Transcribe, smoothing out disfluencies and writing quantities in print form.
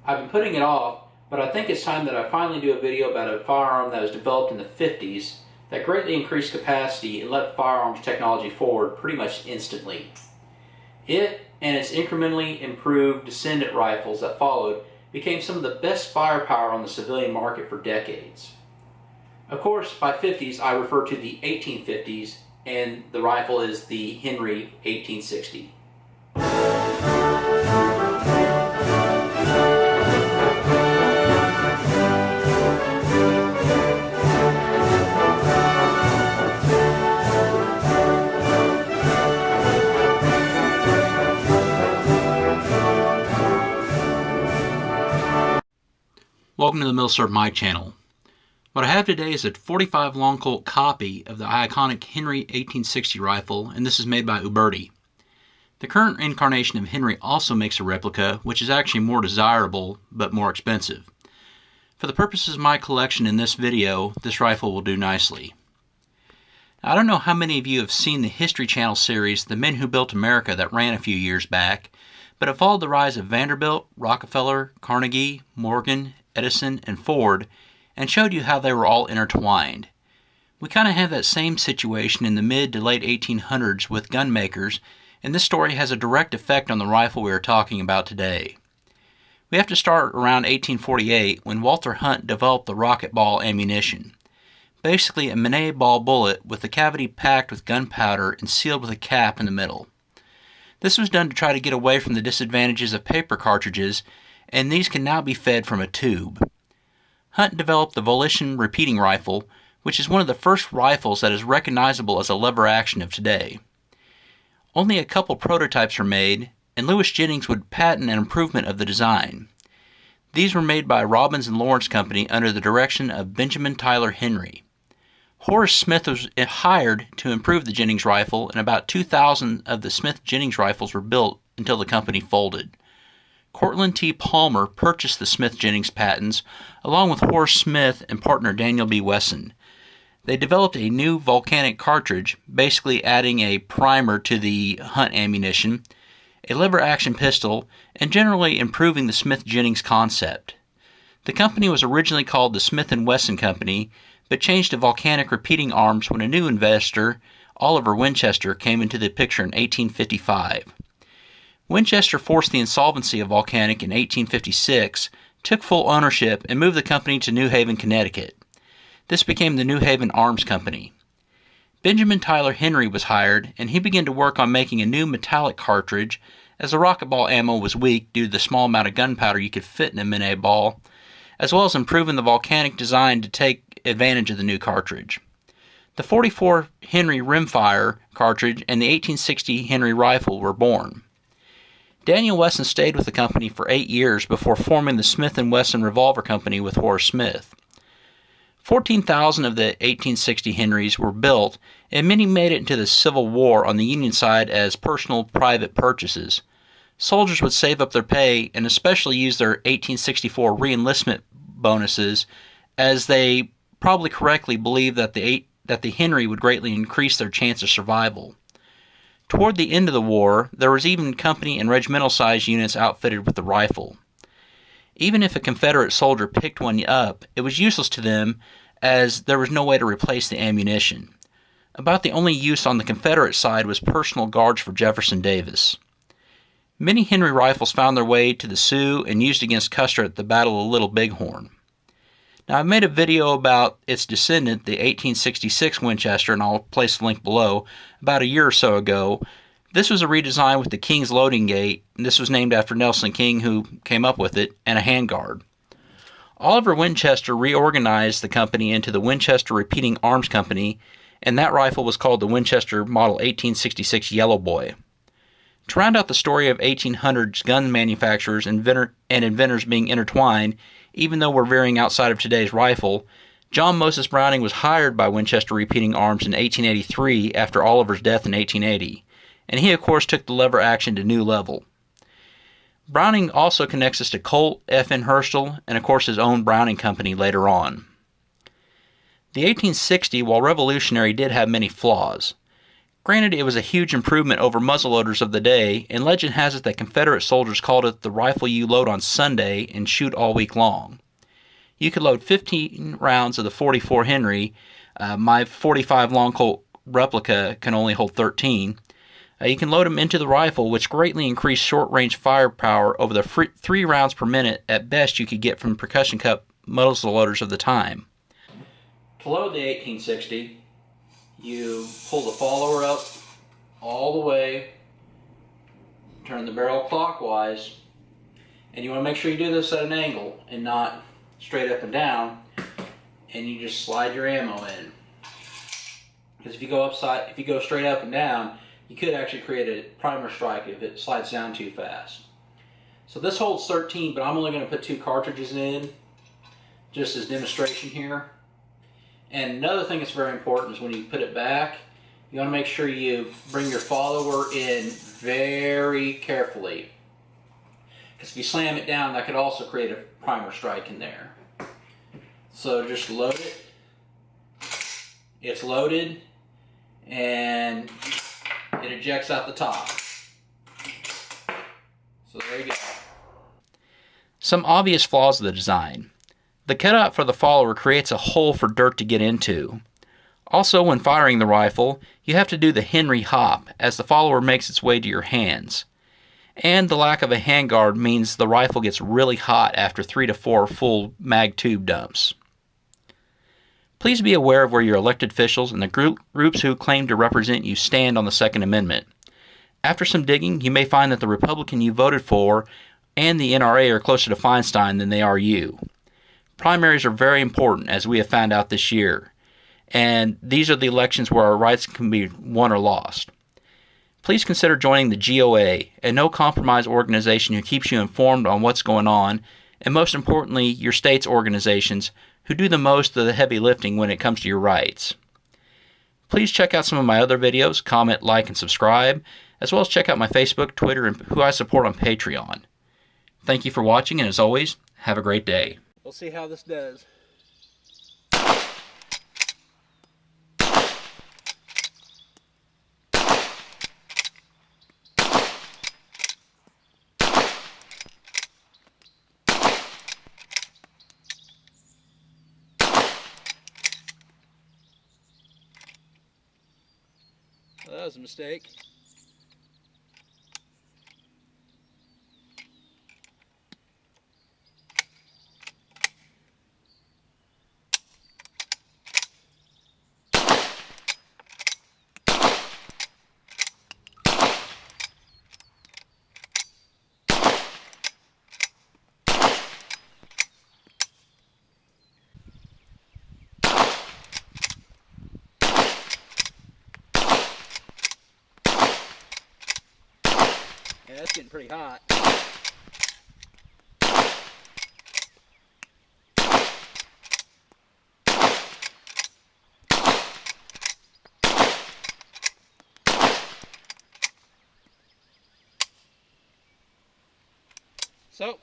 I've been putting it off, but I think it's time that I finally do a video about a firearm that was developed in the 50s that greatly increased capacity and leapt firearms technology forward pretty much instantly. It and its incrementally improved descendant rifles that followed became some of the best firepower on the civilian market for decades. Of course, by 50s I refer to the 1850s, and the rifle is the Henry 1860. Welcome to the Milsurp My channel. What I have today is a 45 long Colt copy of the iconic Henry 1860 rifle, and this is made by Uberti. The current incarnation of Henry also makes a replica, which is actually more desirable but more expensive. For the purposes of my collection in this video, this rifle will do nicely. Now, I don't know how many of you have seen the History Channel series The Men Who Built America that ran a few years back, but it followed the rise of Vanderbilt, Rockefeller, Carnegie, Morgan, Edison, and Ford, and showed you how they were all intertwined. We kind of have that same situation in the mid to late 1800s with gun makers, and this story has a direct effect on the rifle we are talking about today. We have to start around 1848 when Walter Hunt developed the rocket ball ammunition. Basically a Minet ball bullet with the cavity packed with gunpowder and sealed with a cap in the middle. This was done to try to get away from the disadvantages of paper cartridges, and these can now be fed from a tube. Hunt developed the Volition repeating rifle, which is one of the first rifles that is recognizable as a lever action of today. Only a couple prototypes were made, and Lewis Jennings would patent an improvement of the design. These were made by Robbins and Lawrence Company under the direction of Benjamin Tyler Henry. Horace Smith was hired to improve the Jennings rifle, and about 2,000 of the Smith-Jennings rifles were built until the company folded. Cortlandt T. Palmer purchased the Smith-Jennings patents along with Horace Smith and partner Daniel B. Wesson. They developed a new volcanic cartridge, basically adding a primer to the Hunt ammunition, a lever-action pistol, and generally improving the Smith-Jennings concept. The company was originally called the Smith & Wesson Company, but changed to volcanic repeating arms when a new investor, Oliver Winchester, came into the picture in 1855. Winchester forced the insolvency of Volcanic in 1856, took full ownership, and moved the company to New Haven, Connecticut. This became the New Haven Arms Company. Benjamin Tyler Henry was hired, and he began to work on making a new metallic cartridge, as the rocket ball ammo was weak due to the small amount of gunpowder you could fit in a Minet ball, as well as improving the volcanic design to take advantage of the new cartridge. The 44 Henry rimfire cartridge and the 1860 Henry rifle were born. Daniel Wesson stayed with the company for 8 years before forming the Smith & Wesson Revolver Company with Horace Smith. 14,000 of the 1860 Henrys were built, and many made it into the Civil War on the Union side as personal private purchases. Soldiers would save up their pay and especially use their 1864 re-enlistment bonuses, as they probably correctly believed that the Henry would greatly increase their chance of survival. Toward the end of the war, there was even company and regimental-sized units outfitted with the rifle. Even if a Confederate soldier picked one up, it was useless to them as there was no way to replace the ammunition. About the only use on the Confederate side was personal guards for Jefferson Davis. Many Henry rifles found their way to the Sioux and used against Custer at the Battle of Little Bighorn. Now, I've made a video about its descendant, the 1866 Winchester, and I'll place a link below, about a year or so ago. This was a redesign with the King's loading gate, and this was named after Nelson King, who came up with it, and a handguard. Oliver Winchester reorganized the company into the Winchester Repeating Arms Company, and that rifle was called the Winchester Model 1866 Yellow Boy. To round out the story of 1800s gun manufacturers and inventors being intertwined, even though we're veering outside of today's rifle, John Moses Browning was hired by Winchester Repeating Arms in 1883 after Oliver's death in 1880, and he of course took the lever action to new level. Browning also connects us to Colt, F.N. Herstal, and of course his own Browning Company later on. The 1860, while revolutionary, did have many flaws. Granted, it was a huge improvement over muzzleloaders of the day, and legend has it that Confederate soldiers called it the rifle you load on Sunday and shoot all week long. You could load 15 rounds of the .44 Henry. My .45 long Colt Replica can only hold 13. You can load them into the rifle, which greatly increased short-range firepower over the 3 rounds per minute at best you could get from percussion cup muzzleloaders of the time. To load the 1860, you pull the follower up all the way, turn the barrel clockwise, and you want to make sure you do this at an angle and not straight up and down, and you just slide your ammo in. Because if you go straight up and down, you could actually create a primer strike if it slides down too fast. So this holds 13, but I'm only going to put 2 cartridges in, just as demonstration here. And another thing that's very important is when you put it back, you want to make sure you bring your follower in very carefully. Because if you slam it down, that could also create a primer strike in there. So just load it. It's loaded, and it ejects out the top. So there you go. Some obvious flaws of the design. The cutout for the follower creates a hole for dirt to get into. Also, when firing the rifle, you have to do the Henry hop as the follower makes its way to your hands. And the lack of a handguard means the rifle gets really hot after 3 to 4 full mag tube dumps. Please be aware of where your elected officials and the groups who claim to represent you stand on the Second Amendment. After some digging, you may find that the Republican you voted for and the NRA are closer to Feinstein than they are you. Primaries are very important, as we have found out this year, and these are the elections where our rights can be won or lost. Please consider joining the GOA, a no-compromise organization who keeps you informed on what's going on, and most importantly, your state's organizations who do the most of the heavy lifting when it comes to your rights. Please check out some of my other videos, comment, like, and subscribe, as well as check out my Facebook, Twitter, and who I support on Patreon. Thank you for watching, and as always, have a great day. We'll see how this does. Well, that was a mistake. Yeah, that's getting pretty hot.